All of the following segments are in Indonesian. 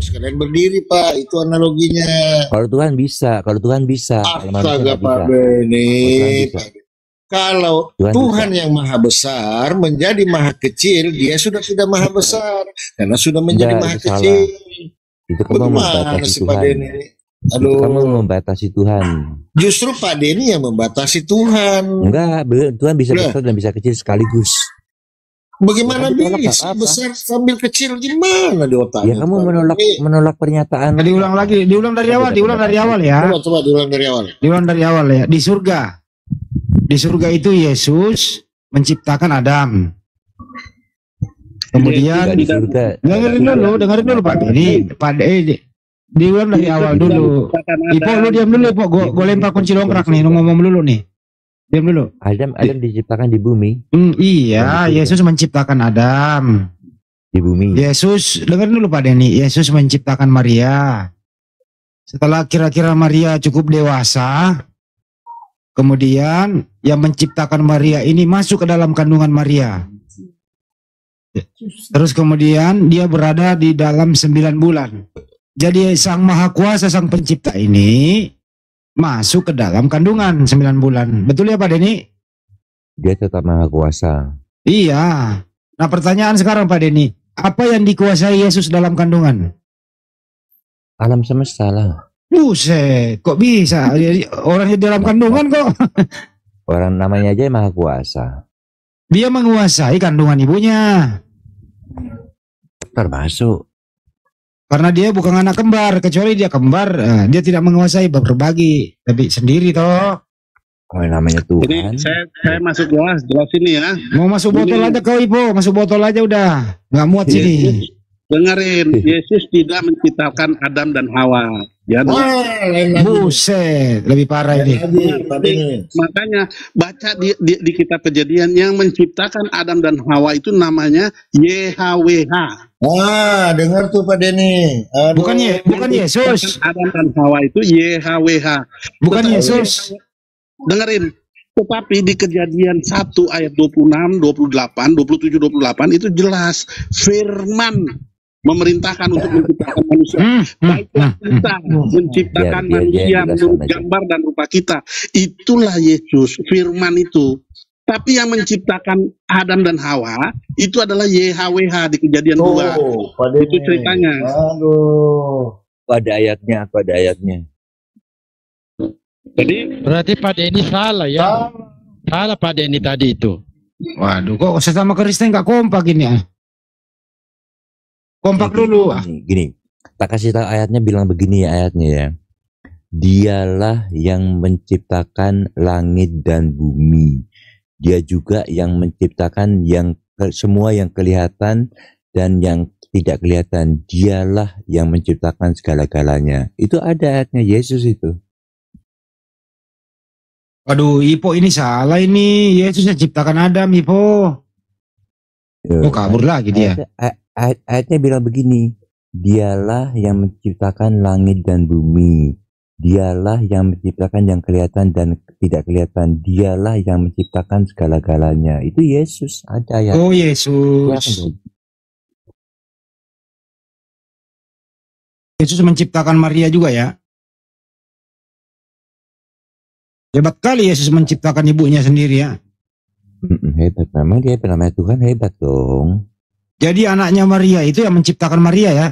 sekalian berdiri, Pak. Itu analoginya. Kalau Tuhan bisa, kalau manusia Astaga, nggak Pak bisa. Beni. Kalau Tuhan bisa. Kalau Tuhan Tuhan bisa. yang maha besar menjadi maha kecil, dia sudah tidak maha besar karena sudah menjadi Enggak, maha itu salah. kecil. Itu kamu Bagaimana membatasi sih Pak Tuhan. Denny? Itu kamu Aduh, membatasi Tuhan. justru Pak Denny yang membatasi Tuhan. Enggak, Tuhan bisa Lah, besar dan bisa kecil sekaligus. Ya bagaimana kamu tolak nggak bisa apa-apa. besar sambil kecil gimana di Ya otaknya kamu Pak Denny? menolak pernyataan. Nah, diulang lagi, diulang dari Kamu awal, beda diulang dari pendapat. awal ya. Coba diulang dari awal. Diulang dari awal ya. Di surga itu Yesus menciptakan Adam. Kemudian Enggak di surga. dengerin dulu Pak. Ini diulang dari awal dulu. Ipo lu diam dulu Ipo, gue lempar kunci dongkrak nih, lu ngomong dulu nih. Diam dulu. Adam diciptakan di bumi. Iya, Yesus menciptakan Adam. Di bumi. Yesus, dengerin dulu Pak Denny. Yesus menciptakan Maria. Setelah kira-kira Maria cukup dewasa, kemudian yang menciptakan Maria ini masuk ke dalam kandungan Maria. Terus kemudian dia berada di dalam 9 bulan. Jadi Sang Maha Kuasa, Sang Pencipta ini masuk ke dalam kandungan 9 bulan. Betul ya Pak Denny? Dia tetap maha kuasa. Iya. Nah pertanyaan sekarang Pak Denny, apa yang dikuasai Yesus dalam kandungan? Alam semesta lah. Buset, kok bisa? Orangnya dalam kandungan kok. Orang namanya aja maha kuasa. Dia menguasai kandungan ibunya. Termasuk. Karena dia bukan anak kembar, kecuali dia kembar, dia tidak menguasai, berbagi, tapi sendiri toh. Oh, namanya Tuhan. Ini saya masuk jelas ini ya. Mau masuk botol aja kau Ibu, masuk botol aja udah, nggak muat sini. Dengerin, Yesus tidak menciptakan Adam dan Hawa. Ya, Wah, lain lagi. Buset, lebih parah ini. Lagi, Pak Denny. makanya baca di kitab Kejadian, yang menciptakan Adam dan Hawa itu namanya YHWH. Ah, dengar tuh Pak Denny. Aduh. Bukan Yesus, Adam dan Hawa itu YHWH. bukan Tetapi- Yesus. Dengerin. Tetapi di Kejadian 1 ayat 26, 28, 27, 28 itu jelas firman memerintahkan untuk menciptakan manusia. Baiklah kita menciptakan Biar manusia jelaskan menurut aja. gambar dan rupa kita. Itulah Yesus, firman itu. Tapi yang menciptakan Adam dan Hawa itu adalah YHWH di Kejadian 2. Pak Denny. Itu ceritanya. Aduh. Ada ayatnya. Jadi Berarti Pak Denny salah ya. Salah Pak Denny tadi itu. Waduh, kok sesama Kristen nggak kompak ini ya? Kompak dulu. Gini, tak kasih tahu ayatnya, bilang begini ya ayatnya ya. Dialah yang menciptakan langit dan bumi. Dia juga yang menciptakan semua yang kelihatan dan yang tidak kelihatan. Dialah yang menciptakan segala-galanya. Itu ada ayatnya Yesus itu. Waduh, Ipo ini salah ini. Yesus yang ciptakan Adam, Ipo. Oh, kabur lagi dia. Ayatnya bilang begini. Dialah yang menciptakan langit dan bumi. Dialah yang menciptakan yang kelihatan dan tidak kelihatan. Dialah yang menciptakan segala-galanya. Itu Yesus, ada ayat. Oh, Yesus. Yesus menciptakan Maria juga ya. Hebat kali Yesus menciptakan ibunya sendiri ya. Hebat, memang dia namanya Tuhan, hebat dong. Jadi anaknya Maria itu yang menciptakan Maria ya.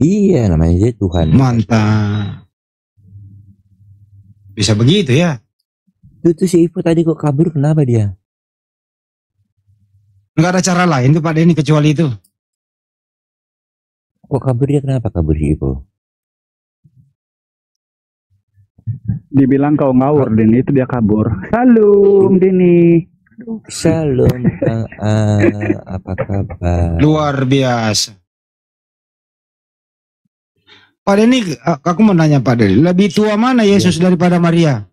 Iya, namanya dia Tuhan. Mantap. Bisa begitu ya. Itu si Ibu tadi kok kabur, kenapa dia? Enggak ada cara lain tuh Pak Denny kecuali itu. Kok kabur dia, kenapa kabur si Ibu? Dibilang kau ngawur, Dini, itu dia kabur. Salam, Dini. Shalom, Kang A, apa kabar? Luar biasa. Pak Denny, aku mau nanya Pak Denny, lebih tua mana Yesus daripada Maria?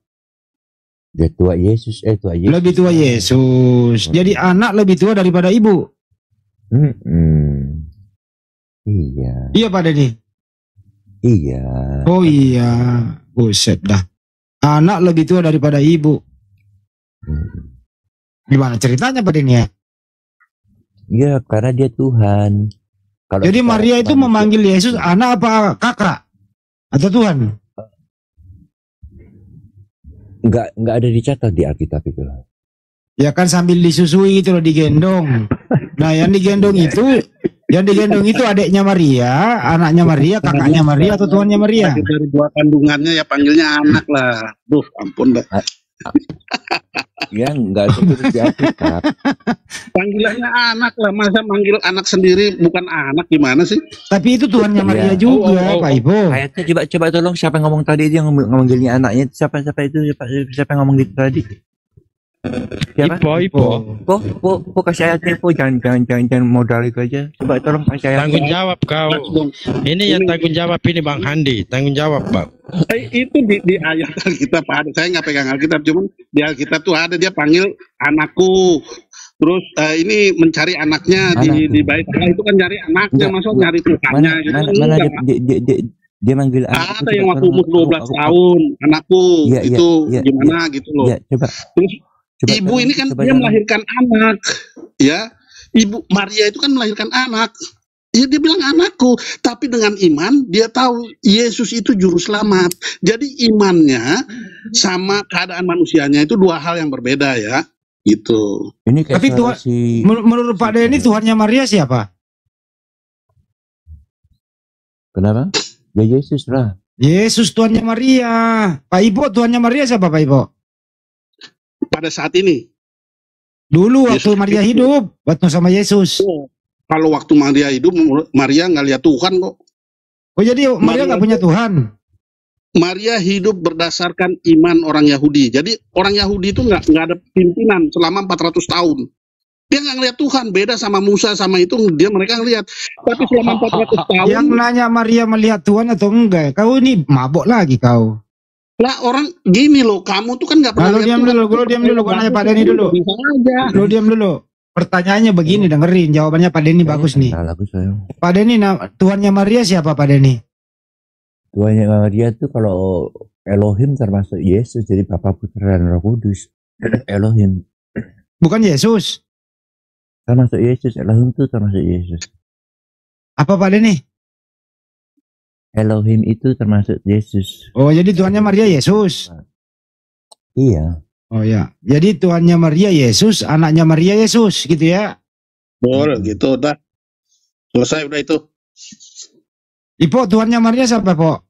Dia tua Yesus, tua Yesus. Lebih tua Yesus. Jadi anak lebih tua daripada ibu. Iya. Iya Pak Denny. Iya. Oh iya. Buset dah. Anak lebih tua daripada ibu. Gimana ceritanya Pak Denny ya? Iya, karena dia Tuhan. Kalau Jadi secara Maria itu manusia, memanggil Yesus anak apa kakak? Atau Tuhan? nggak ada dicatat di Alkitab itu. Ya kan sambil disusui gitu loh, digendong. Nah yang digendong itu adiknya Maria, anaknya Maria, kakaknya Maria atau tuannya Maria? Lahir dari buah kandungannya ya panggilnya anak lah. Duh, ampun dah. Ya nggak ada di Alkitab. Panggilannya anak lah, masa manggil anak sendiri bukan anak, gimana sih? Tapi itu tuannya Maria Iya. juga, Pak Ibo. Ayatnya coba tolong siapa yang ngomong tadi, dia ngomonginnya anaknya, siapa itu, siapa yang ngomong gitu tadi? Siapa? Ipo. Po kasih ayatnya, po jangan modal itu aja. Coba tolong kasih ayatnya. Tanggung jawab kau. Ini yang tanggung jawab ini Bang Handi. Tanggung jawab, Bang. Itu di ayat Alkitab ada. Saya nggak pegang Alkitab, cuman di Alkitab tuh ada, dia panggil anakku. Terus ini mencari anaknya di bait Allah itu kan nyari anaknya, maksud nyari Tuhannya gitu. Mana dia manggil ada yang waktu umur 12 tahun, anakku itu gimana gitu loh. Ya, coba. Terus ibu ini kan dia melahirkan anak, ya. Ibu Maria itu kan melahirkan anak. Ya dia bilang anakku, tapi dengan iman dia tahu Yesus itu juru selamat. Jadi imannya sama keadaan manusianya itu dua hal yang berbeda ya, gitu. Ini Tapi Tuhan, menurut Pak Denny Tuhannya Maria siapa? Kenapa? Ya Yesus lah. Yesus Tuhannya Maria. Pak Ibo Tuhannya Maria siapa Pak Ibo? Pada saat ini. Dulu waktu Maria hidup, waktu sama Yesus. Kalau waktu Maria hidup, Maria nggak lihat Tuhan kok. Oh jadi Maria nggak punya Tuhan? Maria hidup berdasarkan iman orang Yahudi. Jadi orang Yahudi itu nggak ada pimpinan selama 400 tahun. Dia nggak ngelihat Tuhan, beda sama Musa sama itu mereka ngelihat. Tapi selama 400 tahun. Yang nanya Maria melihat Tuhan atau enggak? Kau ini mabok lagi kau. Lah orang gini loh, kamu tuh kan nggak pernah lihat Tuhan. Lu diam dulu, gua nanya Pak Denny dulu. Bisa aja. Lu diam dulu. Pertanyaannya begini, dengerin jawabannya Pak Denny bagus nih. Pak Denny, Tuhannya Maria siapa Pak Denny? Tuhannya Maria itu kalau Elohim termasuk Yesus, jadi Bapa, Putra dan Roh Kudus. Elohim. Bukan Yesus. Termasuk Yesus, Elohim itu termasuk Yesus. Apa Pak Denny? Elohim itu termasuk Yesus. Oh, jadi Tuhannya Maria Yesus. Iya. Oh ya. Jadi Tuhannya Maria Yesus, anaknya Maria Yesus gitu ya. Boleh gitu udah. Selesai udah itu. Ipo Tuhannya Maria siapa, Po?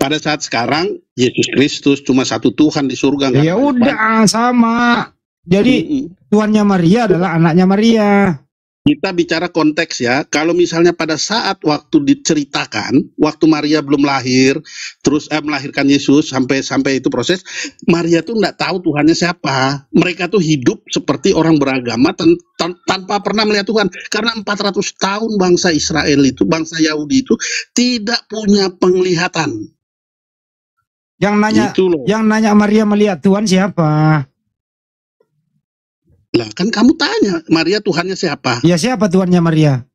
Pada saat sekarang Yesus Kristus cuma satu Tuhan di surga. Ya udah sama. Jadi Tuhannya Maria adalah anaknya Maria. Kita bicara konteks ya. Kalau misalnya pada saat waktu diceritakan, waktu Maria belum lahir, terus melahirkan Yesus sampai itu proses, Maria tuh nggak tahu Tuhannya siapa. Mereka tuh hidup seperti orang beragama tanpa pernah melihat Tuhan. Karena 400 tahun bangsa Israel itu, bangsa Yahudi itu tidak punya penglihatan. Yang nanya Maria melihat Tuhan siapa? Lah kan kamu tanya Maria Tuhannya siapa? Ya siapa Tuhannya Maria?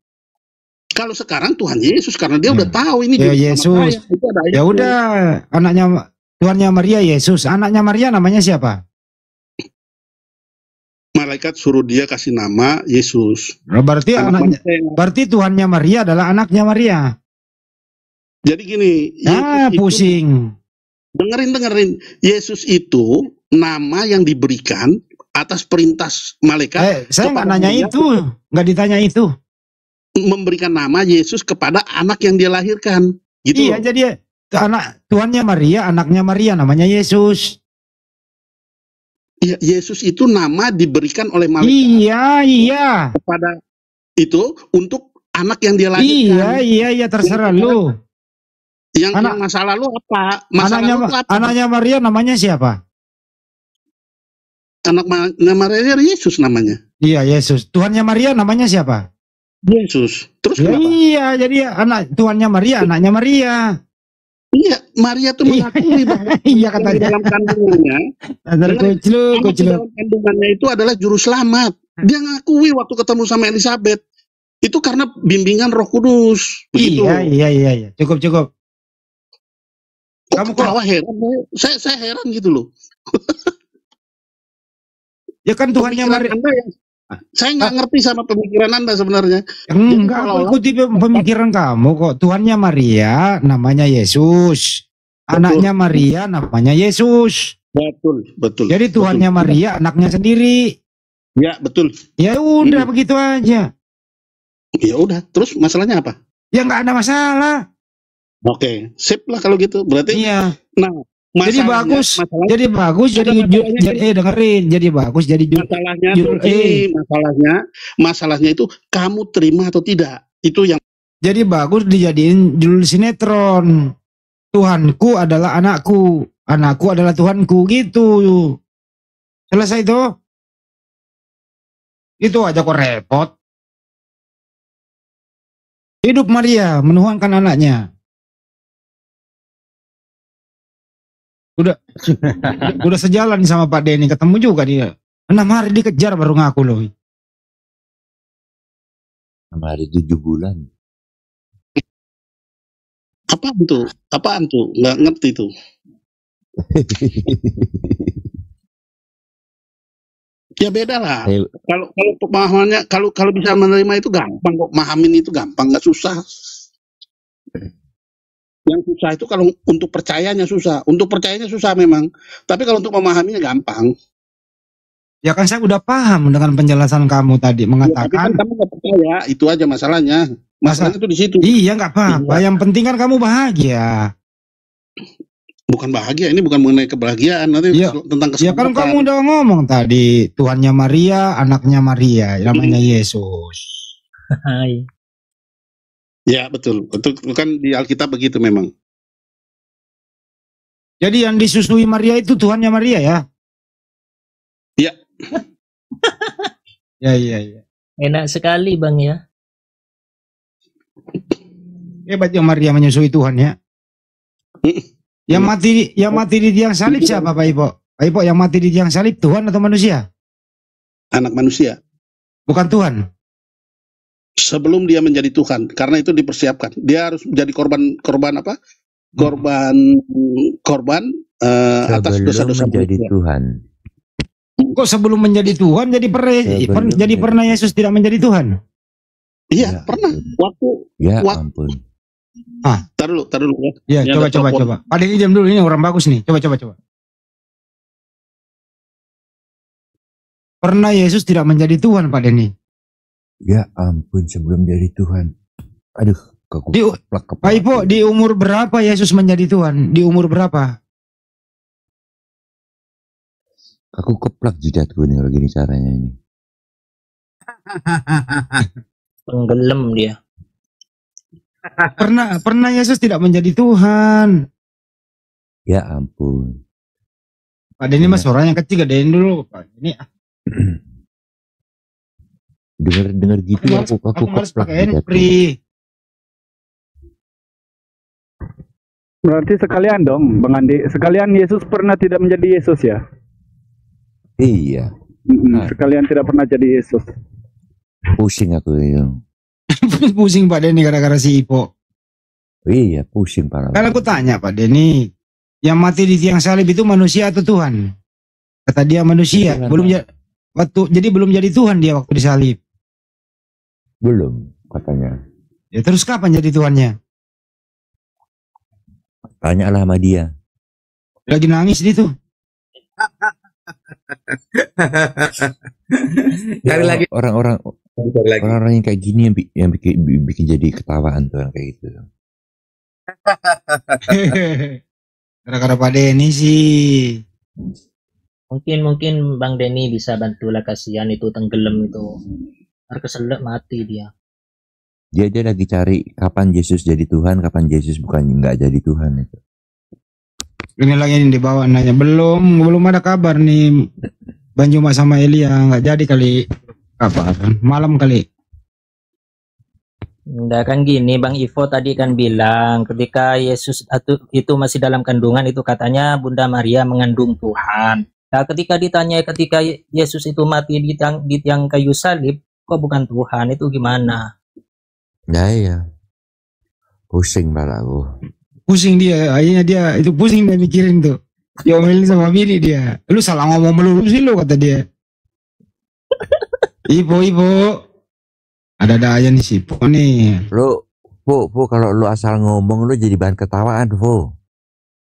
Kalau sekarang Tuhan Yesus karena dia udah tahu ini ya Yesus. Ya udah anaknya Tuhannya Maria Yesus. Anaknya Maria namanya siapa? Malaikat suruh dia kasih nama Yesus. Berarti berarti Tuhannya Maria adalah anaknya Maria. Jadi gini. Pusing. Dengerin. Yesus itu nama yang diberikan atas perintah malaikat. Saya nggak nanya itu, nggak ditanya itu. Memberikan nama Yesus kepada anak yang dia lahirkan. Gitu iya, jadi Tuhannya Maria, anaknya Maria, namanya Yesus. Iya, Yesus itu nama diberikan oleh malaikat. Iya. Kepada itu untuk anak yang dia lahirkan. Iya, terserah lu. Yang masa lalu apa? Anaknya Maria namanya siapa? Anaknya Maria Yesus namanya. Iya, Yesus. Tuhannya Maria namanya siapa? Yesus. Terus iya, jadi Tuhannya Maria, anaknya Maria. Iya, Maria tuh mengakui bahwa iya katanya dalam kandungannya. Dalam kandungannya itu adalah juru selamat. Dia ngakui waktu ketemu sama Elizabeth. Itu karena bimbingan Roh Kudus. Begitu. Iya. Cukup. Kamu ketawa heran? Saya heran gitu loh. Ya kan Tuhannya Maria. Saya nggak ngerti sama pemikiran Anda sebenarnya. Enggak, aku seolah-olah- ikuti pemikiran kamu kok. Tuhannya Maria namanya Yesus. Anaknya Maria namanya Yesus. Betul. Jadi Tuhannya Maria anaknya sendiri. Ya, betul. Ya udah begitu aja. Ya udah, terus masalahnya apa? Ya nggak ada masalah. Oke, sip lah kalau gitu. Berarti Iya. nah, Jadi masalahnya- bagus. masalahnya- Jadi bagus. Jadi dengerin. Jadi bagus. Jadi masalahnya tuh ini, masalahnya itu kamu terima atau tidak. Itu yang Jadi bagus dijadiin judul sinetron. Tuhanku adalah anakku. Anakku adalah Tuhanku gitu. Selesai itu. Itu aja kok repot. Hidup Maria menuhankan anaknya. Udah sejalan sama Pak Denny, ketemu juga dia. 6 hari dikejar baru ngaku loh. Sama hari 7 bulan. apaan tuh? Nggak ngerti tuh. Ya beda lah. Ayo. Kalau pemahamannya, kalau bisa menerima itu gampang kok, mahamin itu gampang, nggak susah. Yang susah itu kalau untuk percayanya susah. Untuk percayanya susah memang. Tapi kalau untuk memahaminya gampang. Ya kan saya udah paham dengan penjelasan kamu tadi Ya, tapi mengatakan. kan kamu nggak percaya, itu aja masalahnya. Masalahnya itu di situ. Iya nggak apa-apa. Yang penting kan kamu bahagia. Bukan bahagia, ini bukan mengenai kebahagiaan, nanti Iya. tentang Ya kan keselamatan. kamu udah ngomong tadi Tuhannya Maria, anaknya Maria, namanya Yesus. Hai. Ya betul, itu kan di Alkitab begitu memang. Jadi yang disusui Maria itu Tuhannya Maria ya? Iya. Ya. Enak sekali Bang ya. Hebat yang Maria menyusui Tuhan ya. Yang mati di tiang salib siapa Pak Ipo? Pak Ipo, yang mati di tiang salib Tuhan atau manusia? Anak manusia. Bukan Tuhan. Sebelum dia menjadi Tuhan, karena itu dipersiapkan. Dia harus menjadi korban apa? Korban atas Sebelum dosa-dosa menjadi manusia. Tuhan. Kok sebelum menjadi Tuhan jadi pernah Yesus tidak menjadi Tuhan? Iya, Ya, pernah. Waktu Ya Wak- ampun. tar dulu ya. Ya, Ini coba. ada telepon. Pak Denny diam dulu, ini orang bagus nih. Coba. Pernah Yesus tidak menjadi Tuhan Pak Denny? Ya ampun, sebelum jadi Tuhan. Aduh, Di- keplak. Pak Ipo, di umur berapa Yesus menjadi Tuhan? Di umur berapa? Aku keplak jidatku nih kalau gini caranya ini. Tenggelam dia. Pernah Yesus tidak menjadi Tuhan. Ya ampun. Pak Denny mas suaranya kecil, gedein dulu Pak. Ini Dengar gitu aku harus keplak pakai jidatku. handfree. Berarti sekalian dong, Bang Andi. Sekalian Yesus pernah tidak menjadi Yesus ya? Iya, Nah. Sekalian tidak pernah jadi Yesus. pusing aku itu. Pusing Pak Denny gara-gara si Ipo. Iya, pusing parah. Kan aku tanya Pak Denny, yang mati di tiang salib itu manusia atau Tuhan? Kata dia manusia. Tuhan. Jadi belum jadi Tuhan dia waktu disalib. Belum katanya. Ya terus kapan jadi Tuhannya? Tanyalah sama dia. Lagi nangis dia tuh. Cari lagi orang-orang yang kayak gini yang bikin jadi ketawaan tuh yang kayak gitu. Gara-gara Pak Denny sih. Mungkin Bang Denny bisa bantulah, kasihan itu tenggelam itu. Ntar keselak mati dia. Dia lagi cari kapan Yesus jadi Tuhan, kapan Yesus bukan nggak jadi Tuhan itu. Ini lagi yang dibawa nanya, belum ada kabar nih Bang Juma sama Elia, nggak jadi kali kapan? Malam kali. Enggak kan gini, Bang Ivo tadi kan bilang ketika Yesus itu masih dalam kandungan itu katanya Bunda Maria mengandung Tuhan. Nah, ketika ditanya ketika Yesus itu mati di tiang kayu salib, kok bukan Tuhan, itu gimana? Ya iya. Pusing malah aku. Pusing dia, akhirnya dia itu pusing dia mikirin tuh. Diomelin sama bini dia. Lu salah ngomong melulu sih lu kata dia. Ibu. Ada aja nih si Po nih. Lu, Po, kalau lu asal ngomong lu jadi bahan ketawaan, Po.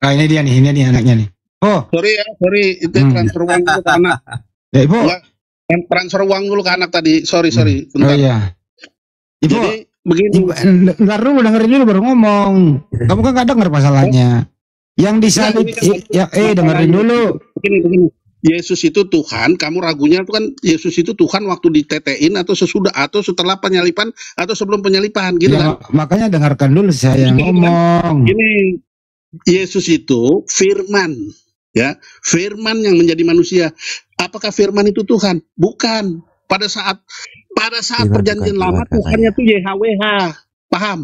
Nah ini dia nih anaknya nih. Oh, Sorry, itu transfer uang dulu ke anak. Ibu. Enggak, transfer uang dulu ke anak tadi. Sorry, Oh bentar. iya. Ibu, Jadi begini, ntar dulu dengerin dulu baru ngomong. Kamu kan nggak denger masalahnya. Yang disalib, dengerin dulu. begini. Yesus itu Tuhan, kamu ragunya itu kan Yesus itu Tuhan waktu ditetein atau sesudah atau setelah penyalipan atau sebelum penyalipan gitu Ya, kan. makanya dengarkan dulu saya ngomong. Ini Yesus itu firman, ya, firman yang menjadi manusia. Apakah firman itu Tuhan? Bukan. Pada saat Firman perjanjian bukan lama Tuhan, Tuhannya itu YHWH. Paham?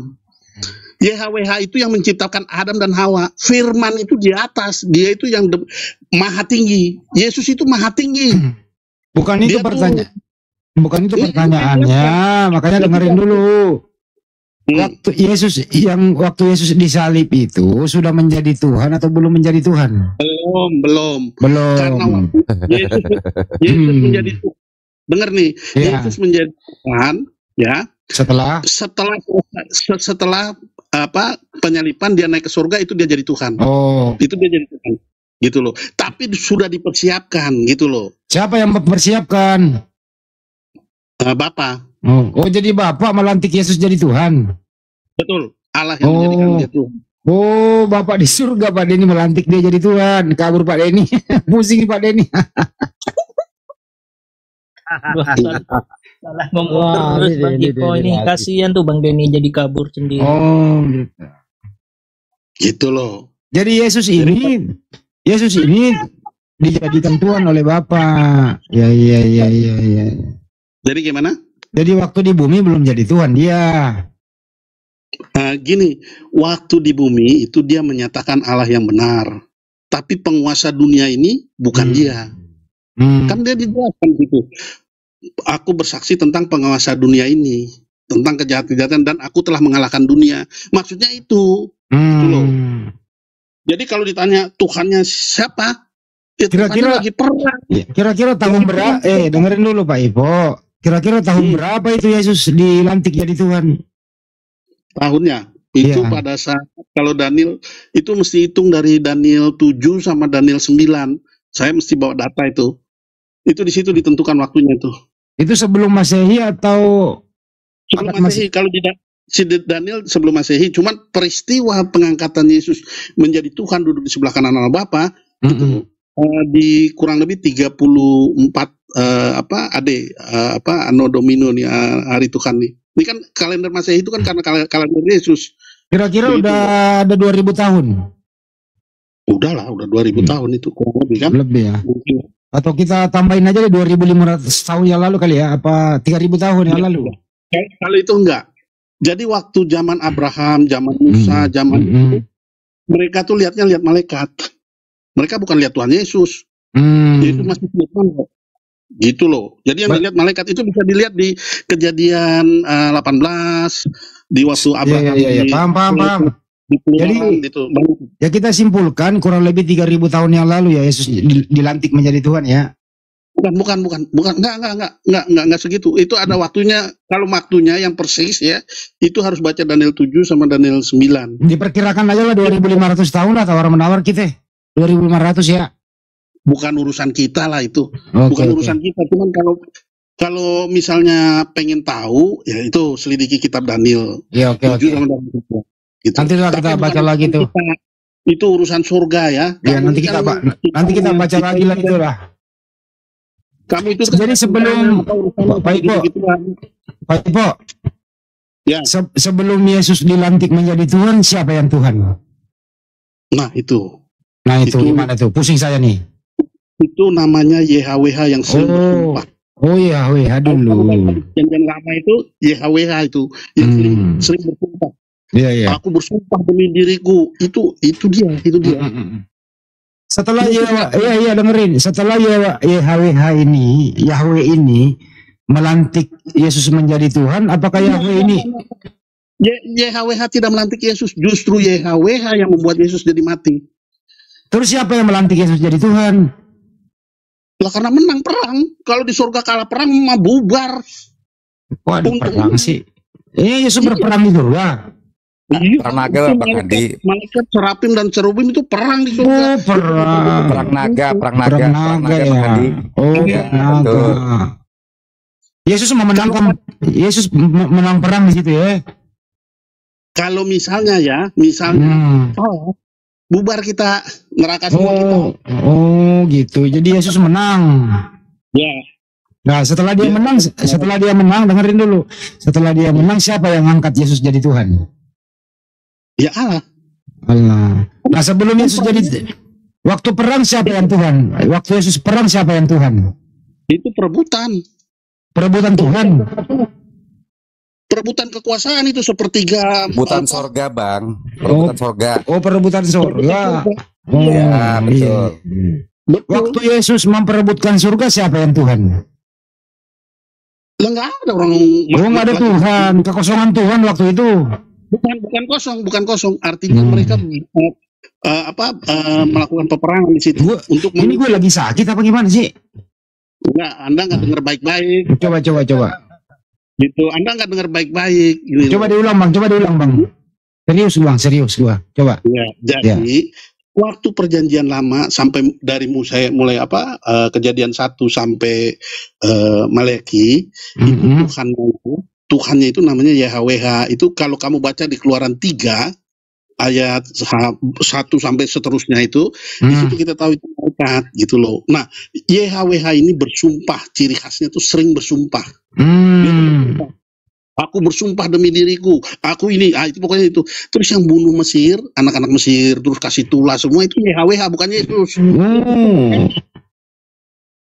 YHWH itu yang menciptakan Adam dan Hawa. Firman itu di atas, dia itu yang maha tinggi. Yesus itu maha tinggi. Bukan itu Dia pertanyaan. Bukan itu Iya, pertanyaannya, makanya dengerin dulu. Hmm. Waktu Yesus disalib itu sudah menjadi Tuhan atau belum menjadi Tuhan? Belum. Karena Belum. waktu Yesus menjadi Tuhan. Dengar nih, Ya. Yesus menjadi Tuhan, ya. Setelah Setelah penyalipan dia naik ke surga itu dia jadi Tuhan. Itu dia jadi Tuhan. Gitu loh. Tapi sudah dipersiapkan gitu loh. siapa yang mempersiapkan? Bapa. Jadi Bapak melantik Yesus jadi Tuhan. Betul. Allah yang menjadikan dia Tuhan. Bapak di surga Pak Denny melantik dia jadi Tuhan. Kabur Pak Denny. Pusing Pak Denny. Wah, salah ngomong Wah, terus Bang Iko ini kasihan tuh Bang Denny jadi kabur sendiri. Gitu. Gitu loh. Jadi Yesus ini dijadikan Tuhan oleh Bapa. Ya. Jadi gimana? Jadi waktu di bumi belum jadi Tuhan dia. Gini, waktu di bumi itu dia menyatakan Allah yang benar. Tapi penguasa dunia ini bukan dia. Kan dia dijelaskan gitu. Aku bersaksi tentang penguasa dunia ini, tentang kejahatan dan aku telah mengalahkan dunia. Maksudnya itu. Gitu loh. Jadi kalau ditanya Tuhannya siapa? Ya, Kira-kira Tuhannya lagi perang. Kira-kira tahun berapa? Dengerin dulu Pak Ipo. Kira-kira tahun berapa itu Yesus dilantik jadi Tuhan? Tahunnya itu Iya. pada saat kalau Daniel itu mesti hitung dari Daniel 7 sama Daniel 9. Saya mesti bawa data itu. Itu di situ ditentukan waktunya itu. Itu sebelum Masehi atau Sebelum Abad Masehi, kalau si Daniel sebelum Masehi, cuman peristiwa pengangkatan Yesus menjadi Tuhan duduk di sebelah kanan Allah Bapa itu di kurang lebih 34 Anno Domino nih, hari Tuhan nih. Ini kan kalender Masehi itu kan karena kalender Yesus. kira-kira Begitu. udah ada 2000 tahun? Udah 2000 tahun itu kurang lebih kan. Lebih ya. Mungkin. Atau kita tambahin aja deh 2500 tahun yang lalu kali ya, apa 3000 tahun yang lalu? Kalau itu enggak. Jadi waktu zaman Abraham, zaman Musa, zaman itu mereka tuh lihat malaikat. Mereka bukan lihat Tuhan Yesus. Yesus masih Tuhan kok. Gitu loh. Jadi yang dilihat malaikat itu bisa dilihat di Kejadian 18 di waktu Abraham. Iya. Paham. Jadi gitu. Ya kita simpulkan kurang lebih 3000 tahun yang lalu ya Yesus dilantik menjadi Tuhan ya. Bukan. Enggak segitu. Itu ada waktunya. Kalau waktunya yang persis ya, itu harus baca Daniel 7 sama Daniel 9. Diperkirakan aja lah 2500 tahun lah tawar-menawar kita. 2500 ya. Bukan urusan kita lah itu. Bukan urusan kita. Cuman kalau misalnya pengen tahu, ya itu selidiki kitab Daniel. Ya, oke. 7 sama Daniel 9. Gitu. Nanti lah kita baca lagi tuh. Itu urusan surga ya. Ya, nanti kita baca lagi lah itu lah. Kamu itu Jadi sebelum Pak Ipo, ya. Sebelum Yesus dilantik menjadi Tuhan, siapa yang Tuhan? Nah itu Gimana tuh? Pusing saya nih. Itu namanya YHWH yang sering bersumpah. YHWH dulu. Yang lama itu YHWH itu yang sering bersumpah. Iya. Aku bersumpah demi diriku. Itu dia. Setelah dengerin. Setelah YHWH ini, Yahweh ini melantik Yesus menjadi Tuhan, apakah Yahweh ini YHWH tidak melantik Yesus, justru YHWH yang membuat Yesus jadi mati. Terus siapa yang melantik Yesus jadi Tuhan? Lah karena menang perang. Kalau di surga kalah perang mah bubar. Kok ada Untung perang sih? Yesus berperang di surga. Iya, Perang naga, itu Bang Andi. malaikat serapim dan cerubim itu perang di surga. Oh, perang. Perang naga, Perang naga Bang ya. Andi. Oh, Iya, perang naga. betul. Yesus Yesus menang perang di situ ya. Kalau misalnya oh, bubar kita, neraka semua kita. Oh, gitu. Jadi Yesus menang. Ya, Nah, setelah dia menang, dengerin dulu. Setelah dia menang, siapa yang angkat Yesus jadi Tuhan? ya Allah. Allah. Nah, sebelum Yesus jadi waktu perang siapa yang Tuhan? Waktu Yesus perang siapa yang Tuhan? Itu perebutan. Perebutan Tuhan. Perebutan kekuasaan itu sepertiga. Rebutan sorga, Bang. Rebutan sorga. Oh, perebutan surga. Oh, Iya, betul. Betul. Waktu Yesus memperebutkan surga siapa yang Tuhan? Lah nggak ada orang. Oh, nggak ada Tuhan. Kekosongan Tuhan waktu itu. Bukan kosong. Artinya mereka melakukan peperangan di situ untuk Ini gue lagi sakit apa gimana sih? Enggak, Anda nggak dengar baik-baik. Coba. Gitu, Anda nggak dengar baik-baik. Gitu. Coba diulang bang. Serius gua. Coba. Ya, jadi waktu perjanjian lama sampai dari mulai kejadian 1 sampai Malaki itu Tuhannya itu namanya YHWH. Itu kalau kamu baca di Keluaran 3 ayat 1 sampai seterusnya itu di situ kita tahu itu malaikat gitu loh. Nah, YHWH ini bersumpah, ciri khasnya tuh sering bersumpah. Dia bersumpah, aku bersumpah demi diriku, aku ini, itu pokoknya itu. Terus yang bunuh Mesir, anak-anak Mesir, terus kasih tulah semua itu YHWH, bukan Yesus.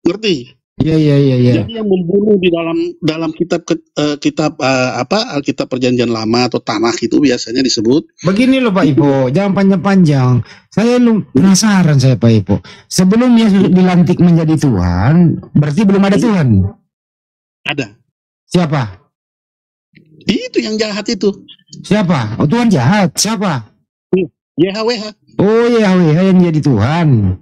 Ngerti? Iya. Jadi yang membunuh di dalam kitab Alkitab Perjanjian Lama atau Tanakh itu biasanya disebut. Begini loh Pak Ipo, jangan panjang-panjang. Saya penasaran Pak Ipo. Sebelum Yesus dilantik menjadi Tuhan, berarti belum ada Tuhan. Ada. Siapa? Itu yang jahat itu. Siapa? Oh, Tuhan jahat. Siapa? YHWH. Oh, YHWH yang jadi Tuhan.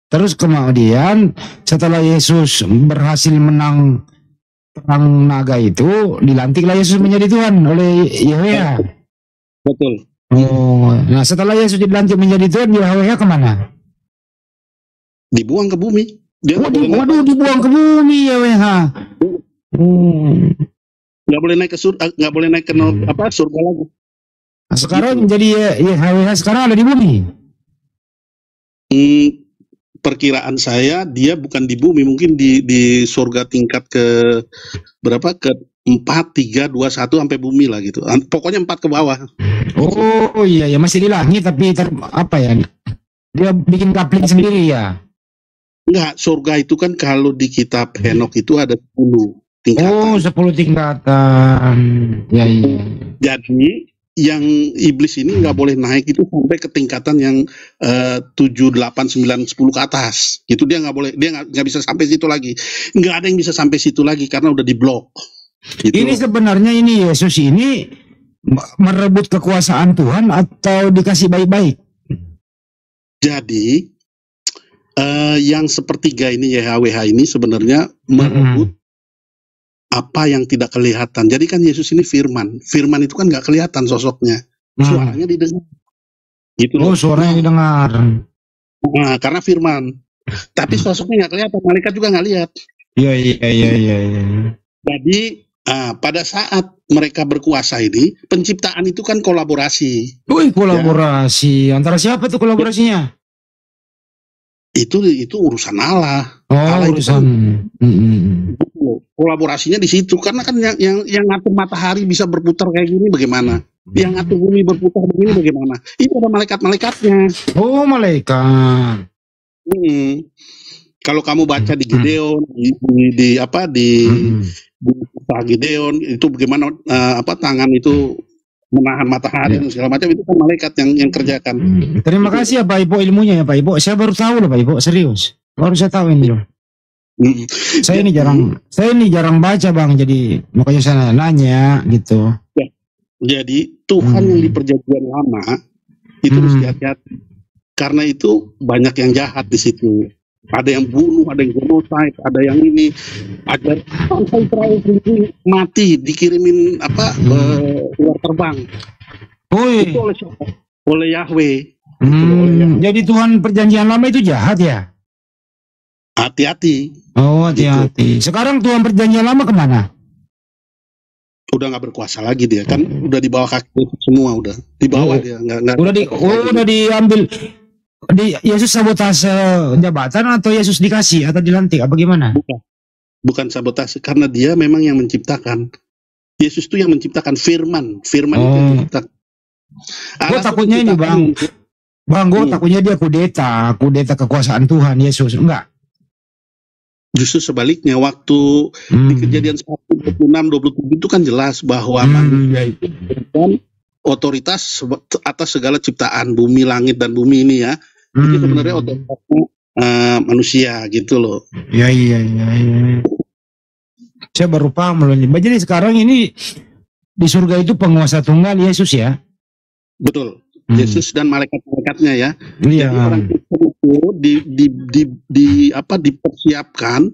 Terus kemudian setelah Yesus berhasil menang perang naga itu, dilantiklah Yesus menjadi Tuhan oleh YHWH. Betul. Oh, nah setelah Yesus dilantik menjadi Tuhan, YHWH kemana? Dibuang ke bumi. Dibuang ke bumi YHWH. Nggak boleh naik ke surga, nggak boleh naik ke surga lagi. Nah, sekarang jadi YHWH sekarang ada di bumi. Perkiraan saya dia bukan di bumi, mungkin di surga tingkat ke berapa, ke 4, 3, 2, 1 sampai bumi lah gitu. Pokoknya 4 ke bawah. Oh iya ya, masih di langit tapi dia bikin kapling sendiri ya. Enggak, surga itu kan kalau di kitab Henok itu ada 10 tingkatan. Oh, 10 tingkatan. Ya. Jadi yang iblis ini nggak boleh naik itu sampai ke tingkatan yang 7, 8, 9, 10 ke atas. Itu dia nggak boleh, dia nggak bisa sampai situ lagi. Nggak ada yang bisa sampai situ lagi karena udah diblok. Gitu. Ini sebenarnya Yesus ini merebut kekuasaan Tuhan atau dikasih baik-baik? Jadi yang sepertiga ini YHWH ini sebenarnya merebut apa yang tidak kelihatan. Jadi kan Yesus ini firman. Firman itu kan nggak kelihatan sosoknya. Suaranya didengar. Gitu. Oh, suaranya didengar. Nah, karena firman. Tapi sosoknya nggak kelihatan. Malaikat juga nggak lihat. Iya. Jadi pada saat mereka berkuasa ini, penciptaan itu kan kolaborasi. Kolaborasi. Antara siapa tuh kolaborasinya? Itu urusan Allah. Oh, Allah urusan. Kolaborasinya di situ, karena kan yang ngatur matahari bisa berputar kayak gini bagaimana? Yang ngatur bumi berputar begini bagaimana? Itu ada malaikat-malaikatnya. Oh, malaikat. Kalau kamu baca di Gideon, di Gideon itu bagaimana tangan itu menahan matahari dan segala macam, itu kan malaikat yang kerjakan. Terima kasih ya Pak Ipo ilmunya ya Pak Ipo. Saya baru tahu loh Pak Ipo, serius. Baru saya tahu ini loh. Saya ini jarang baca Bang, jadi makanya saya nanya gitu. Ya, jadi Tuhan yang di perjanjian lama itu harus hati-hati, karena itu banyak yang jahat di situ. Ada yang bunuh, ada yang genocide, ada yang ini, ada bangsa Israel sendiri mati dikirimin luar terbang. Woi. Itu oleh siapa? Oleh Yahweh. Gitu, oleh Yahweh. Jadi Tuhan perjanjian lama itu jahat ya? Hati-hati. Oh, hati-hati. Sekarang Tuhan perjanjian lama kemana? Udah nggak berkuasa lagi dia, kan udah di bawah kaki semua, udah di bawah dia, nggak. Udah diambil. Yesus sabotase jabatan atau Yesus dikasih atau dilantik apa gimana? Bukan sabotase, karena dia memang yang menciptakan. Yesus itu yang menciptakan firman itu yang menciptakan. Gue takutnya ini bang, gue takutnya dia kudeta kekuasaan Tuhan Yesus, enggak? Justru sebaliknya, waktu di Kejadian 1, 26, 27 itu kan jelas bahwa manusia itu bukan otoritas atas segala ciptaan bumi, langit dan bumi ini ya. Jadi sebenarnya otoritasnya manusia gitu loh. Iya. Saya baru paham loh. Jadi sekarang ini di surga itu penguasa tunggal Yesus ya? Betul. Yesus dan malaikat-malaikatnya ya. Iya. Jadi orang Kristen itu dipersiapkan,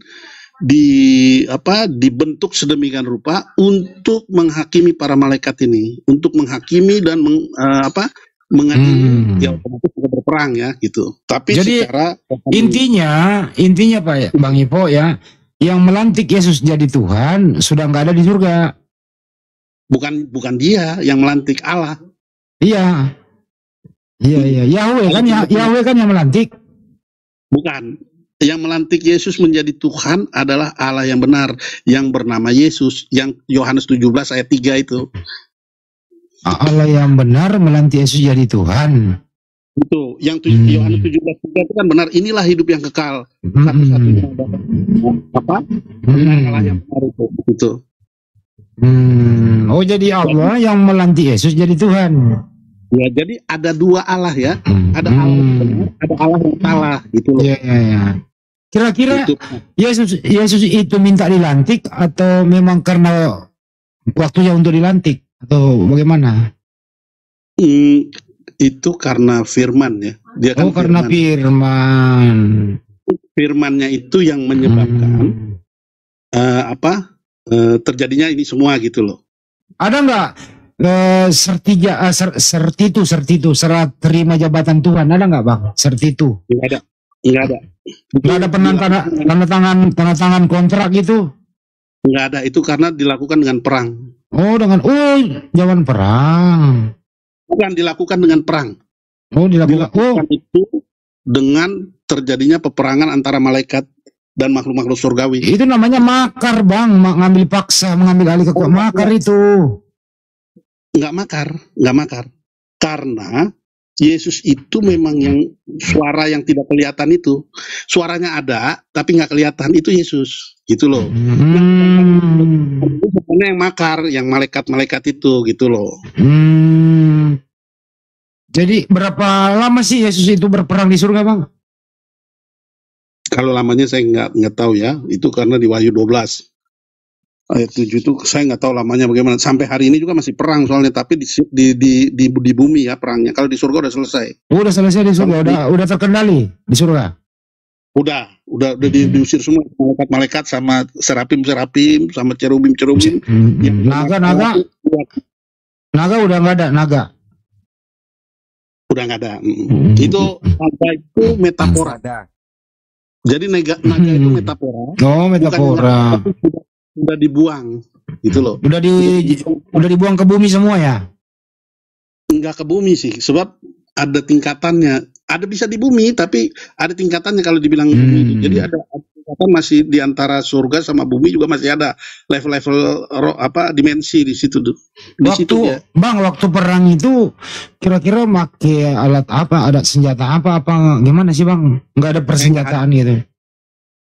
dibentuk sedemikian rupa untuk menghakimi para malaikat ini, untuk menghakimi dan mengadili, ya otomatis juga berperang ya gitu. Tapi jadi secara intinya Pak Bang Ipo ya, yang melantik Yesus jadi Tuhan sudah nggak ada di surga. Bukan dia yang melantik, Allah. Iya. Yahweh kan yang melantik. Bukan. Yang melantik Yesus menjadi Tuhan adalah Allah yang benar, yang bernama Yesus, yang Yohanes 17 ayat 3 itu. Allah yang benar melantik Yesus jadi Tuhan. Itu, yang Yohanes 17 itu kan benar, inilah hidup yang kekal. Satu-satunya Allah yang benar itu. Oh, jadi Allah yang melantik Yesus jadi Tuhan. Ya, jadi ada dua Allah ya. Ada Allah yang benar, ada Allah yang salah gitu loh. Iya. Kira-kira Yesus itu minta dilantik atau memang karena waktunya untuk dilantik atau bagaimana? Itu karena firman ya. Dia kan karena firman. Firmannya itu yang menyebabkan terjadinya ini semua gitu loh. Ada nggak serat terima jabatan Tuhan, ada nggak bang? Sertitu? Nggak ada tanda tangan kontrak gitu? Nggak ada, itu karena dilakukan dengan perang. Zaman perang. Bukan dilakukan dengan perang. Dilakukan itu dengan terjadinya peperangan antara malaikat dan makhluk-makhluk surgawi. Itu namanya makar bang, mengambil paksa, mengambil alih kekuasaan. Makar itu. Nggak makar. Karena Yesus itu memang yang suara yang tidak kelihatan itu. Suaranya ada, tapi nggak kelihatan, itu Yesus. Gitu loh. Itu sebenarnya yang makar, yang malaikat-malaikat itu, gitu loh. Jadi berapa lama sih Yesus itu berperang di surga bang? Kalau lamanya saya nggak tahu ya. Itu karena di Wahyu 12. Ayat 7 itu saya nggak tahu lamanya bagaimana. Sampai hari ini juga masih perang soalnya, tapi di bumi ya perangnya. Kalau di surga udah selesai. Udah selesai di surga, udah terkendali di surga. Udah diusir semua malaikat-malaikat sama serapim sama cerubim. Naga udah nggak ada, naga. Udah nggak ada. Itu naga itu metafora. Jadi naga itu metafora. Metafora. Udah dibuang gitu loh. Udah dibuang ke bumi semua ya? Enggak ke bumi sih, sebab ada tingkatannya. Ada bisa di bumi, tapi ada tingkatannya kalau dibilang bumi itu. Jadi ada tingkatan masih di antara surga sama bumi juga masih ada level-level dimensi di situ. Waktu perang itu kira-kira pakai alat apa? Ada senjata apa gimana sih bang? Nggak ada persenjataan gitu.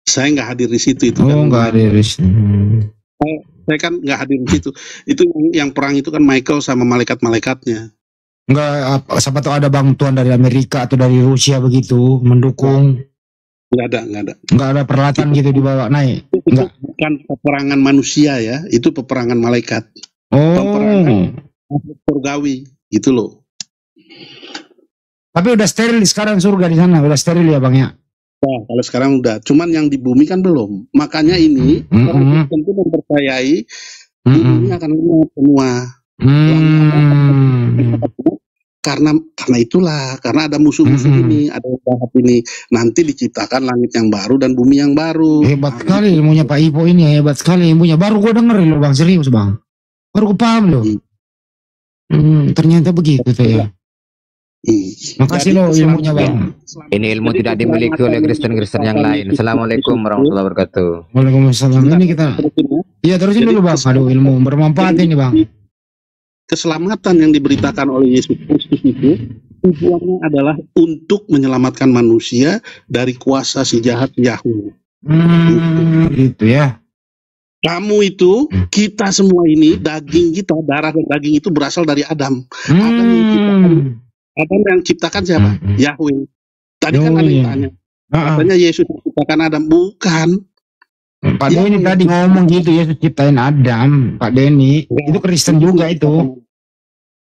Saya nggak hadir di situ itu. Nggak hadir di situ. Saya kan nggak hadir di situ. Itu yang perang itu kan Michael sama malaikat-malaikatnya. Nggak, siapa tahu ada bantuan dari Amerika atau dari Rusia begitu mendukung. Nggak ada. Nggak ada peralatan gitu dibawa naik. Itu bukan peperangan manusia ya, itu peperangan malaikat. Peperangan surgawi gitu loh. Tapi udah steril sekarang surga di sana, udah steril ya bang ya? Nah, kalau sekarang udah, cuman yang di bumi kan belum. Makanya ini orang Kristen itu mempercayai bumi ini akan lenyap semua. Karena itulah, karena ada musuh-musuh ini, ada yang jahat ini. Nanti diciptakan langit yang baru dan bumi yang baru. Hebat sekali ilmunya Pak Ipo ini, hebat sekali ilmunya. Baru gue denger loh Bang, serius Bang. Baru gue paham loh. Ternyata begitu tuh ya. Makasih loh ilmunya Bang. Ini ilmu tidak dimiliki oleh Kristen-Kristen yang lain. Assalamualaikum warahmatullahi wabarakatuh. Waalaikumsalam. Ini kita, iya terusin dulu Bang. Aduh ilmu bermanfaat ini Bang. Keselamatan yang diberitakan oleh Yesus Kristus itu tujuannya adalah untuk menyelamatkan manusia dari kuasa si jahat Yahweh. Gitu ya. Kamu itu, kita semua ini, daging kita, darah dan daging itu berasal dari Adam. Adam yang ciptakan siapa? Yahweh. Tadi kan ada yang tanya. Katanya Yesus menciptakan Adam. Bukan. Pak Denny tadi ngomong gitu, Yesus ciptain Adam. Pak Denny, itu Kristen juga itu.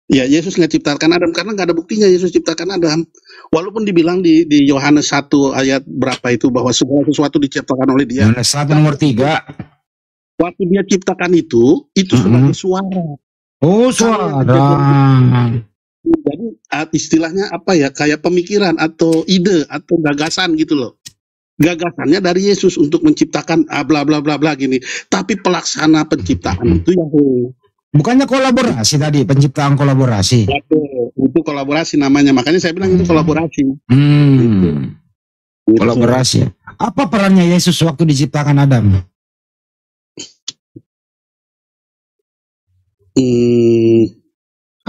Ya, Yesus nggak ciptakan Adam karena nggak ada buktinya Yesus ciptakan Adam. Walaupun dibilang di Yohanes 1 ayat berapa itu bahwa segala sesuatu diciptakan oleh Dia. Yohanes 1 nomor 3. Waktu Dia ciptakan itu sebagai suara. Oh, suara. Jadi istilahnya apa ya, kayak pemikiran atau ide atau gagasan gitu loh. Gagasannya dari Yesus untuk menciptakan bla bla bla bla gini. Tapi pelaksana penciptaan itu Yahweh. Bukannya kolaborasi tadi, penciptaan kolaborasi. Itu kolaborasi namanya. Makanya saya bilang itu kolaborasi. Kolaborasi. Apa perannya Yesus waktu diciptakan Adam?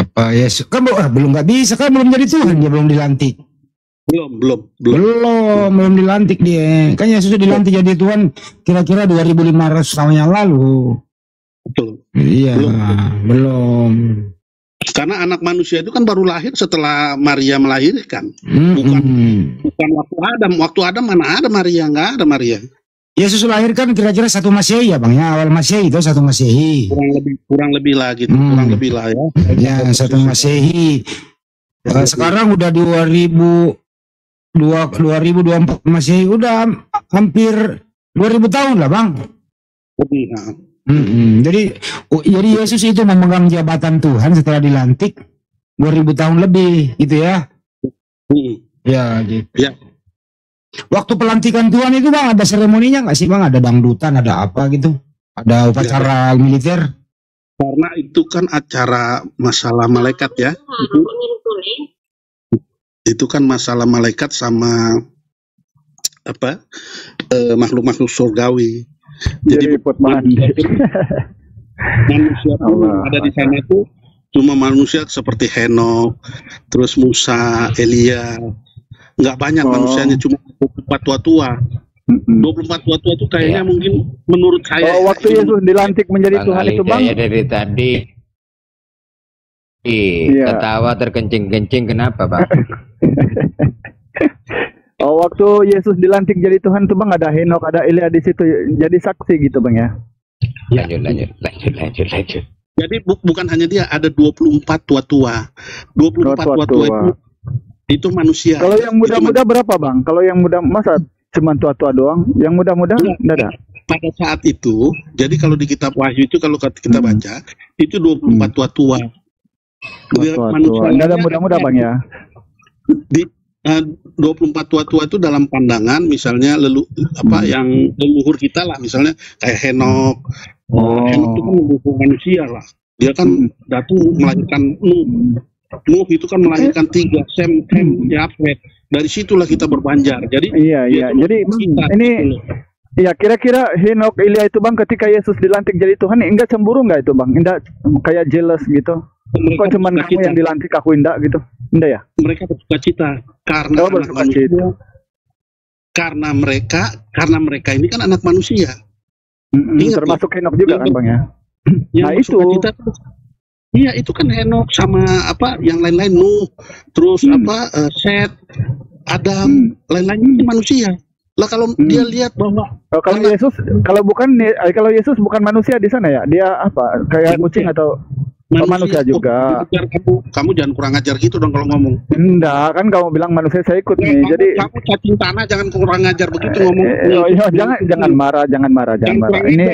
Apa Yesus? Kan belum nggak bisa, kan belum jadi Tuhan, dia belum dilantik. Belum dilantik dia. Kan Yesus sudah dilantik jadi Tuhan kira-kira 2500 tahun yang lalu. Betul. Iya, belum. Karena anak manusia itu kan baru lahir setelah Maria melahirkan. Bukan waktu Adam. Waktu Adam mana ada Maria, nggak ada Maria. Yesus lahirkan kira-kira 1 Masehi ya Bang ya, awal Masehi itu 1 Masehi. Kurang lebih lah gitu, kurang lebih lah ya. Ya 1 Masehi. Sekarang udah 2024 Masehi, udah hampir 2000 tahun lah Bang. Lebih. Jadi Yesus itu memegang jabatan Tuhan setelah dilantik 2000 tahun lebih gitu ya. Ya gitu. Ya. Waktu pelantikan Tuhan itu Bang ada seremoninya nggak sih Bang? Ada dangdutan, ada apa gitu? Ada upacara militer? Karena itu kan acara masalah malaikat ya. Itu kan masalah malaikat sama apa? Makhluk-makhluk surgawi. Jadi manusia ada di sana tuh cuma manusia seperti Henok, terus Musa, Elia. Nggak banyak manusianya, cuma 24 tua-tua. 24 tua-tua itu kayaknya mungkin menurut saya. Waktu Yesus dilantik menjadi Tuhan itu Bang. Ya dari tadi. Ketawa terkencing-kencing kenapa Bang? Waktu Yesus dilantik jadi Tuhan tuh Bang, ada Henok, ada Elia di situ jadi saksi gitu Bang ya. Lanjut. Jadi bukan hanya dia, ada 24 tua-tua. 24 tua-tua itu manusia. Kalau yang muda-muda berapa Bang? Kalau yang muda masa cuma tua-tua doang? Yang muda-muda enggak ada. Pada saat itu, jadi kalau di kitab Wahyu itu kalau kita baca, itu 24 tua-tua. Manusia enggak ada muda-muda Bang ya. Di 24 tua-tua itu dalam pandangan misalnya yang leluhur kita lah, misalnya kayak Henok. Henok itu kan leluhur manusia lah. Dia kan datang melahirkan Nuh itu kan melahirkan 3 Sem, Ham, Yafet. Dari situlah kita berbanjar. Jadi jadi ini ya kira-kira Henok, Elia itu Bang ketika Yesus dilantik jadi Tuhan enggak cemburu enggak itu Bang? Enggak kayak jealous gitu. Kok cuman kamu yang dilantik aku enggak gitu? Enggak ya? Mereka bersuka cita karena anak manusia. Karena mereka ini kan anak manusia. Termasuk Henok juga kan Bang ya? Nah itu. Iya itu kan Henok sama apa yang lain-lain, Nuh, terus Set, Adam, lain-lainnya manusia. Lah kalau dia lihat bahwa kalau Yesus bukan manusia di sana ya, dia apa? Kayak kucing atau manusia juga. Kamu jangan kurang ajar gitu dong kalau ngomong. Enggak, kan kamu bilang manusia, saya ikut nih. Jadi kamu cacing tanah, jangan kurang ajar begitu ngomong. jangan marah. Ini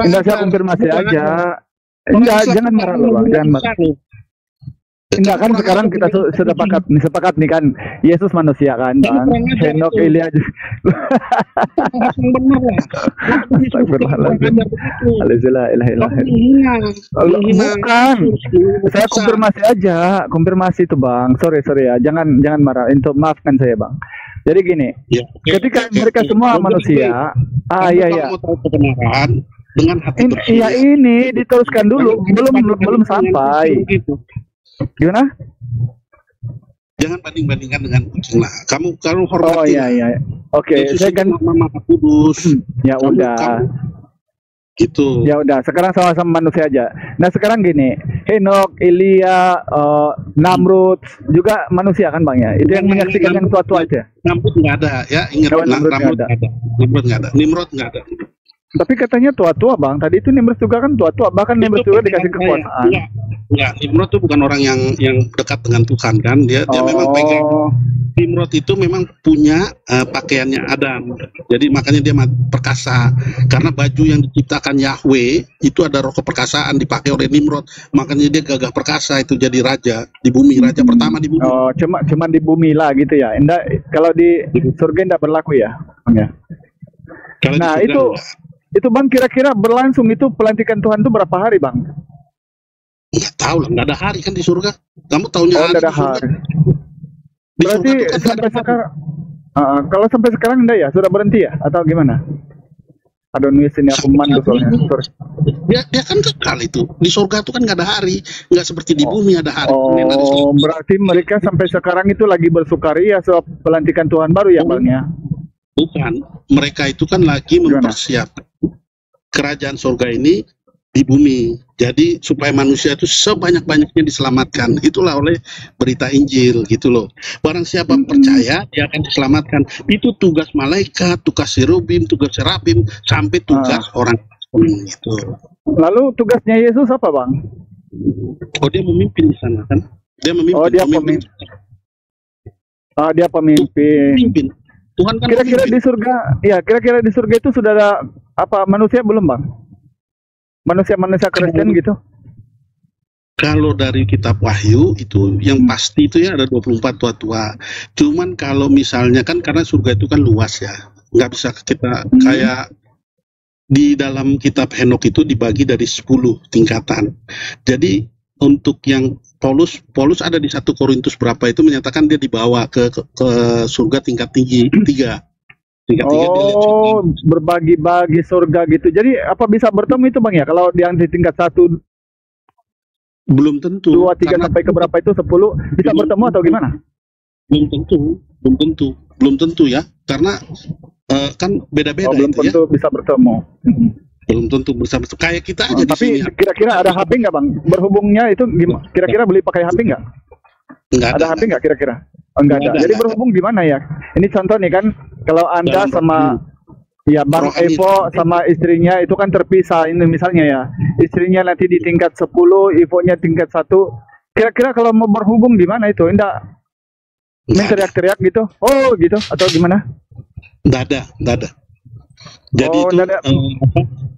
enggak, saya konfirmasi aja. Enggak, jangan marah loh, Bang. Jangan marah. Enggak, kan sekarang kita sudah sepakat nih kan, Yesus manusia kan, Bang. Henok, Elia aja. Bukan. Saya konfirmasi itu, Bang. Sorry ya, jangan marah. Untuk maafkan saya, Bang. Jadi gini, ketika mereka semua manusia, iya. Dengan hati bersih. Iya, ini diteruskan dulu, belum sampai. Gimana? Jangan banding-bandingkan dengan kucing lah. Kamu hormati. Oh iya. Oke, saya kan Maha Kudus. Ya udah. Gitu. Ya udah, sekarang sama-sama manusia aja. Nah, sekarang gini, Henok, Elia, Namrud juga manusia kan, Bang ya? Itu yang menyaksikan yang tua-tua aja. Namrud nggak ada, ya. Ingat, Namrud nggak ada. Nimrod nggak ada. Tapi katanya tua-tua, Bang. Tadi itu Nimrod juga kan tua-tua, bahkan Nimrod juga dikasih kekuasaan. Enggak, Nimrod itu bukan orang yang dekat dengan Tuhan kan. Dia memang pegang. Nimrod itu memang punya pakaiannya Adam. Jadi makanya dia perkasa. Karena baju yang diciptakan Yahweh itu ada roh keperkasaan dipakai oleh Nimrod. Makanya dia gagah perkasa, itu jadi raja di bumi, raja pertama di bumi. Oh, cuma di bumi lah gitu ya. Kalau di surga enggak berlaku ya, Bang ya. Nah, itu Bang, kira-kira berlangsung itu pelantikan Tuhan itu berapa hari, Bang? Nggak tahu lah, nggak ada hari kan di surga. Kamu tahunya nggak ada hari. Berarti kan sampai sekarang, kalau sampai sekarang enggak ya? Sudah berhenti ya? Atau gimana? Aduh, nulis ini aku mandu soalnya. Dia kan kekal itu. Di surga itu kan nggak ada hari. Nggak seperti di bumi ada hari. Oh, berarti mereka sampai sekarang itu lagi bersukaria soal pelantikan Tuhan baru ya, Bang ya? Bukan, mereka itu kan lagi mempersiapkan kerajaan surga ini di bumi. Jadi supaya manusia itu sebanyak-banyaknya diselamatkan. Itulah oleh berita Injil gitu loh. Barang siapa percaya, dia akan diselamatkan. Itu tugas malaikat, tugas serubim, tugas serafim, sampai tugas orang gitu. Lalu tugasnya Yesus apa, Bang? Oh, dia memimpin di sana kan? Dia memimpin. Oh, dia pemimpin. Dia pemimpin. Tuhan kan kira-kira di surga, ya kira-kira di surga itu sudah ada apa manusia belum, Bang? Manusia Kristen gitu? Kalau dari kitab Wahyu itu yang pasti itu ya ada 24 tua-tua. Cuman kalau misalnya kan karena surga itu kan luas ya, nggak bisa kita kayak di dalam kitab Henok itu dibagi dari 10 tingkatan. Jadi untuk yang Paulus ada di 1 Korintus berapa itu menyatakan dia dibawa ke surga tingkat tinggi 3. Tingkat 3 berbagi-bagi surga gitu. Jadi apa bisa bertemu itu, Bang ya? Kalau yang di tingkat 1 belum tentu. 2, 3 sampai ke berapa itu 10 bisa bertemu atau gimana? Belum tentu ya. Karena kan beda-beda belum itu tentu bisa bertemu. Belum tentu bersama kayak kita aja tapi di sini. Kira-kira ada HP nggak, Bang? Berhubungnya itu gimana? Kira-kira beli pakai HP nggak? Nggak ada HP nggak kira-kira? Enggak ada. Jadi berhubung di mana ya? Ini contoh nih kan, kalau Anda sama Bang Evo sama istrinya itu kan terpisah. Ini misalnya ya, istrinya nanti di tingkat 10, Evo-nya tingkat 1. Kira-kira kalau mau berhubung di mana itu? Enggak. Main teriak-teriak gitu? Oh, gitu atau gimana? Nggak ada. Jadi itu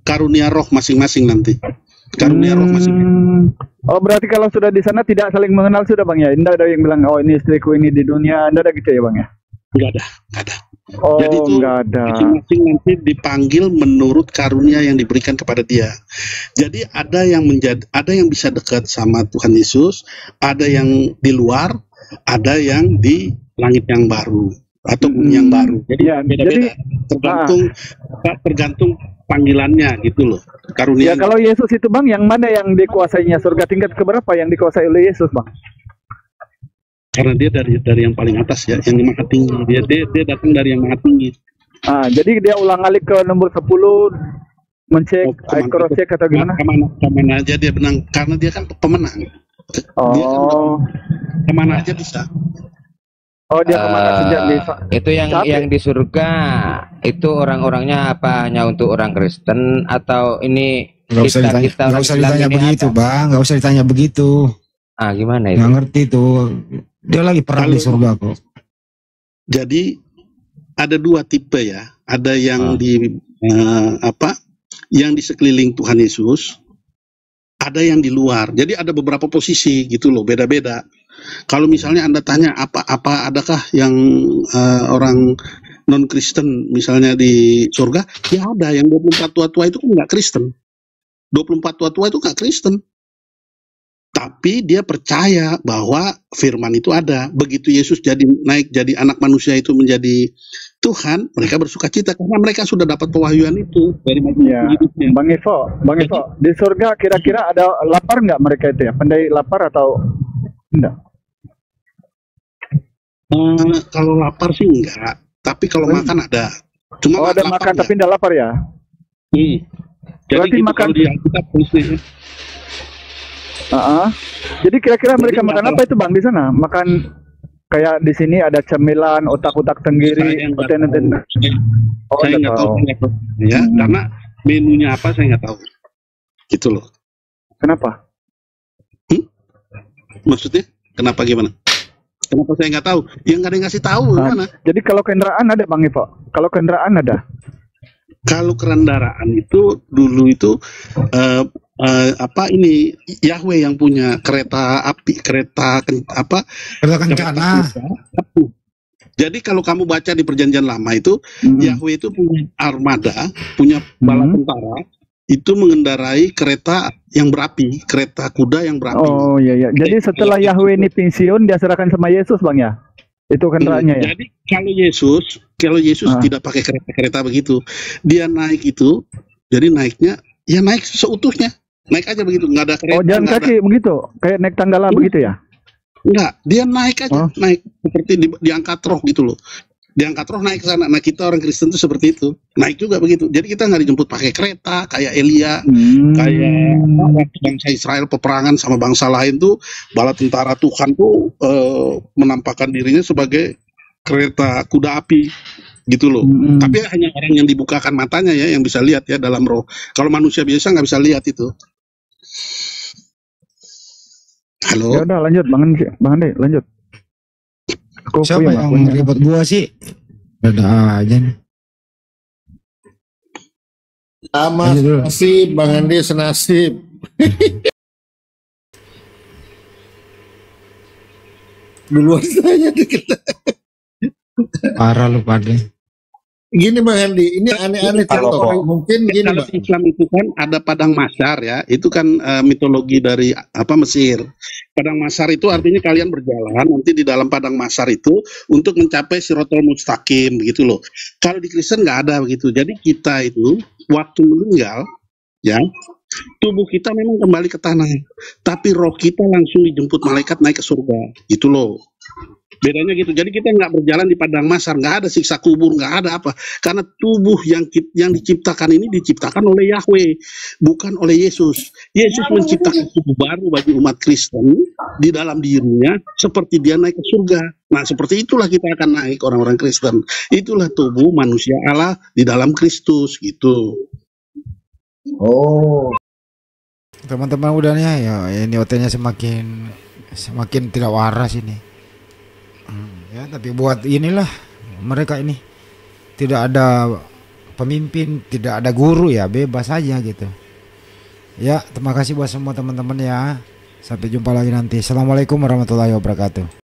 karunia roh masing-masing nanti. Karunia roh masing-masing. Oh, berarti kalau sudah di sana tidak saling mengenal sudah, Bang ya? Tidak ada yang bilang, oh ini istriku ini di dunia. Tidak ada gitu ya, Bang ya? Nggak ada. Oh, jadi itu nggak ada. Masing-masing nanti dipanggil menurut karunia yang diberikan kepada dia. Jadi ada yang bisa dekat sama Tuhan Yesus, ada yang di luar, ada yang di langit yang baru atau bumi yang baru. Jadi beda-beda. Tergantung panggilannya gitu loh. Karunia. Ya kalau Yesus itu, Bang, yang mana yang dikuasainya? Surga tingkat keberapa yang dikuasai oleh Yesus, Bang? Karena dia dari yang paling atas ya, yang maha tinggi. Dia datang dari yang maha tinggi. Jadi dia ulang-alik ke nomor 10 mencek, cross check atau gimana? Kemana aja dia menang, karena dia kan pemenang. Dia kan kemana aja bisa. Oh, dia kemana saja bisa. Itu yang di surga itu orang-orangnya apa hanya untuk orang Kristen atau ini Nggak usah ditanya begitu, Bang. Nggak usah ditanya begitu. Gimana itu? Nggak ngerti tuh. Dia lagi perang di surga kok. Jadi ada dua tipe ya. Ada yang yang di sekeliling Tuhan Yesus, ada yang di luar. Jadi ada beberapa posisi gitu loh, beda-beda. Kalau misalnya Anda tanya adakah yang orang non Kristen misalnya di surga? Ya ada. Yang 24 tua-tua itu kan nggak Kristen. 24 tua-tua itu nggak Kristen. Tapi dia percaya bahwa firman itu ada. Begitu Yesus naik jadi anak manusia itu menjadi Tuhan, mereka bersuka cita karena mereka sudah dapat pewahyuan itu dari hidupnya. Bang Ivo, di surga kira-kira ada lapar nggak mereka itu ya? Pandai lapar atau enggak? Kalau lapar sih enggak, tapi kalau makan ada. Cuma ada makan tapi enggak lapar ya? Jadi berarti gitu, makan kalau di Alkitab tulisnya. Jadi kira-kira mereka makan apa itu Bang di sana? Makan kayak di sini ada cemilan, otak-otak tenggiri, Saya nggak tahu. Ya, karena menunya apa saya nggak tahu. Gitu loh. Kenapa? Maksudnya? Kenapa gimana? Kenapa saya nggak tahu? Yang nggak ada yang ngasih tahu gimana? Jadi kalau kendaraan ada Bang Ivo? Kalau kendaraan ada? Kalau kendaraan itu dulu itu Yahweh yang punya kereta api, kereta kencana. Jadi kalau kamu baca di Perjanjian Lama itu, Yahweh itu punya armada, punya bala tentara, itu mengendarai kereta yang berapi, kereta kuda yang berapi. Oh iya. Jadi setelah Yahweh ini pensiun, dia serahkan sama Yesus Bang ya? Itu kendaraannya ya? Jadi kalau Yesus tidak pakai kereta-kereta begitu, dia naik itu, jadi naiknya, ya naik seutuhnya. Naik aja begitu, nggak ada kereta. Oh, jalan kaki begitu, kayak naik tangga lah begitu ya? Enggak, dia naik aja, naik seperti diangkat roh gitu loh. Diangkat roh naik ke sana. Nah kita orang Kristen tuh seperti itu, naik juga begitu. Jadi kita nggak dijemput pakai kereta kayak Elia, kayak waktu bangsa Israel peperangan sama bangsa lain tuh, bala tentara Tuhan tuh menampakkan dirinya sebagai kereta kuda api. Gitu loh. Tapi hanya orang yang dibukakan matanya ya yang bisa lihat ya dalam roh. Kalau manusia biasa nggak bisa lihat itu. Halo. Ya udah lanjut Bang Andi, lanjut. Siapa yang ribut gua sih? Ada aja nih. Sama senasib, Bang Andi senasib. Duluan saya dikit. Parah lu pada. Gini Bang Andi, ini aneh-aneh contoh. Mungkin gini kalau Islam itu kan ada padang mahsyar ya, itu kan mitologi dari Mesir. Padang mahsyar itu artinya kalian berjalan nanti di dalam padang mahsyar itu untuk mencapai Shirathul Mustaqim begitu loh. Kalau di Kristen nggak ada begitu. Jadi kita itu waktu meninggal ya, tubuh kita memang kembali ke tanah, tapi roh kita langsung dijemput malaikat naik ke surga, gitu loh. Bedanya gitu. Jadi kita nggak berjalan di padang mahsyar, nggak ada siksa kubur, nggak ada apa. Karena tubuh yang diciptakan ini diciptakan oleh Yahweh, bukan oleh Yesus. Yesus menciptakan tubuh baru bagi umat Kristen di dalam dirinya, seperti dia naik ke surga. Nah, seperti itulah kita akan naik orang-orang Kristen. Itulah tubuh manusia Allah di dalam Kristus, gitu. Oh. Teman-teman udah nih ya, ini OT-nya semakin tidak waras ini. Ya, tapi buat inilah mereka ini tidak ada pemimpin, tidak ada guru ya, bebas aja gitu. Ya, terima kasih buat semua teman-teman ya. Sampai jumpa lagi nanti. Assalamualaikum warahmatullahi wabarakatuh.